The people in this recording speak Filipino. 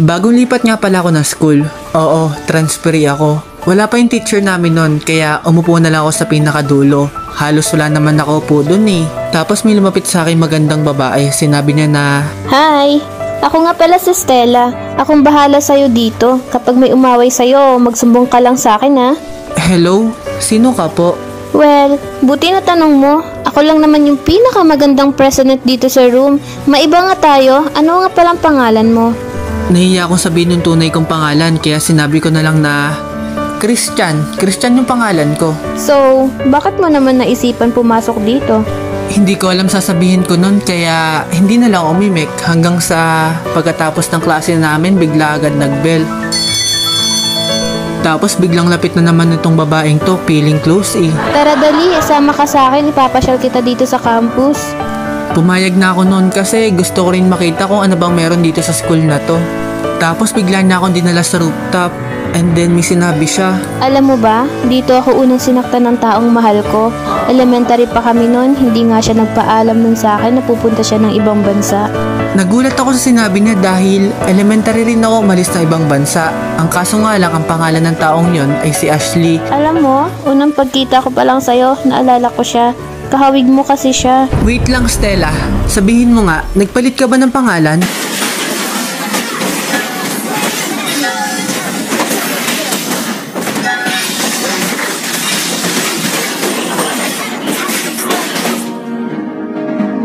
Bagong lipat nga pala ako ng school. Oo, transferi ako. Wala pa yung teacher namin nun, kaya umupo na lang ako sa pinakadulo. Halos wala naman nakaupo dun eh. Tapos may lumapit sa akin magandang babae. Sinabi niya na, Hi! Ako nga pala si Stella. Akong bahala sa'yo dito. Kapag may umaway sa'yo, magsumbong ka lang sa akin ha. hello? Sino ka po? Well, buti na tanong mo. Ako lang naman yung pinakamagandang president dito sa room. Maiba nga tayo. Ano nga palang pangalan mo? Nahiya akong sabihin yung tunay kong pangalan, kaya sinabi ko na lang na Christian. Christian yung pangalan ko. So, bakit mo naman naisipan pumasok dito? Hindi ko alam sasabihin ko nun, kaya hindi na lang umimik hanggang sa pagkatapos ng klase namin bigla agad nagbell. Tapos biglang lapit na naman itong babaeng to, feeling close eh. Tara dali, isama ka sa akin. Ipapasyal kita dito sa campus. Pumayag na ako noon kasi gusto ko rin makita kung ano bang meron dito sa school na to. Tapos bigla niya akong dinala sa rooftop, and then may sinabi siya. Alam mo ba, dito ako unang sinaktan ng taong mahal ko. Elementary pa kami noon, hindi nga siya nagpaalam nun sa akin na pupunta siya ng ibang bansa. Nagulat ako sa sinabi niya dahil elementary rin ako umalis na ibang bansa. Ang kaso nga lang, ang pangalan ng taong yon ay si Ashley. Alam mo, unang pagkita ko pa lang sa'yo, naalala ko siya. Kahawig mo kasi siya. Wait lang Stella, sabihin mo nga, nagpalit ka ba ng pangalan?